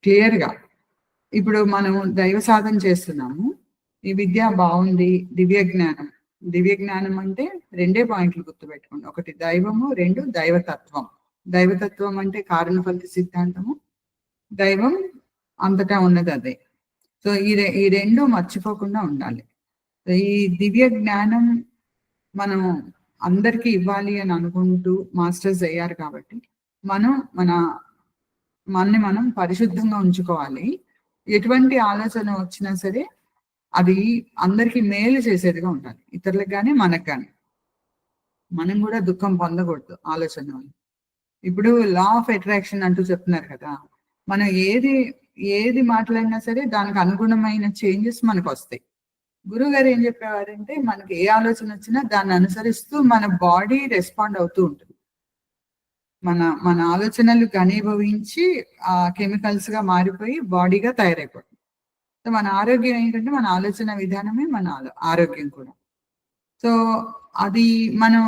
క్లియర్‌గా. ఇప్పుడు మనం దైవ సాధన చేస్తున్నాము. ఈ విద్య బావుంది. దివ్య జ్ఞానం. దివ్య జ్ఞానం అంటే 2 పాయింట్లు గుర్తుపెట్టుకోండి. ఒకటి దైవము, 2 దైవతత్వం. దైవతత్వం అంటే కారణ ఫలిత సిద్ధాంతము. దైవం అంతటా ఉన్నదదే. సో, ఈ 2 మర్చిపోకుండా ఉండాలి. ఈ దివ్య జ్ఞానం మనం అందరికీ ఇవ్వాలి అని అనుకుంటూ మాస్టర్స్ అయ్యారు కాబట్టి, మనం మనని మనం పరిశుద్ధంగా ఉంచుకోవాలి. ఎటువంటి ఆలోచన వచ్చినా సరే, అది అందరికీ మేలు చేసేదిగా ఉండాలి. ఇతరులకు గాని, మనకు గాని. మనం గూడా దుఃఖం పొందకూడదు ఆలోచన వల్ల. ఇప్పుడు లా ఆఫ్ అట్రాక్షన్ అంటూ చెప్తున్నారు కదా! మనం ఏది మాట్లాడినా సరే దానికి అనుగుణమైన చేంజెస్ మనకొస్తాయి. గురువుగారు ఏం చెప్పేవారంటే, మనకి ఏ ఆలోచన వచ్చినా దాన్ని అనుసరిస్తూ మన బాడీ రెస్పాండ్ అవుతూ ఉంటుంది. మన ఆలోచనలు ఘనీభవించి కెమికల్స్‌గా మారిపోయి బాడీగా తయారైపోతుంది. సో, మన ఆరోగ్యం ఏంటంటే మన ఆలోచన విధానమే మన ఆరోగ్యం కూడా. సో, అది మనం